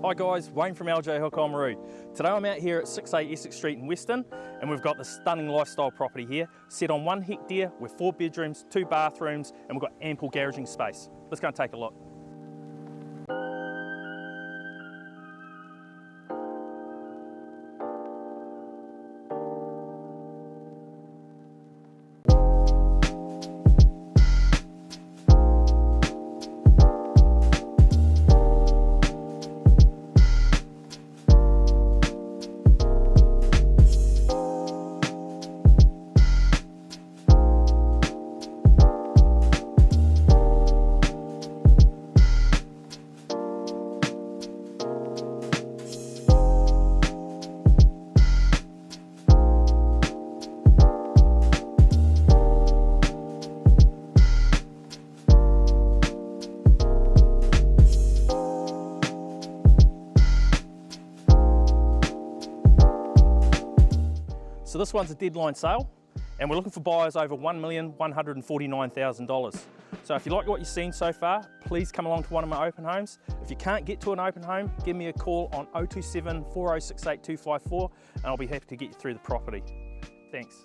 Hi guys, Wayne from LJ Hook Oamaru. Today I'm out here at 6A Essex Street in Weston and we've got this stunning lifestyle property here set on 1 hectare with 4 bedrooms, 2 bathrooms and we've got ample garaging space. Let's go and take a look. So this one's a deadline sale and we're looking for buyers over $1,149,000. So if you like what you've seen so far, please come along to one of my open homes. If you can't get to an open home, give me a call on 027 4068 254 and I'll be happy to get you through the property. Thanks.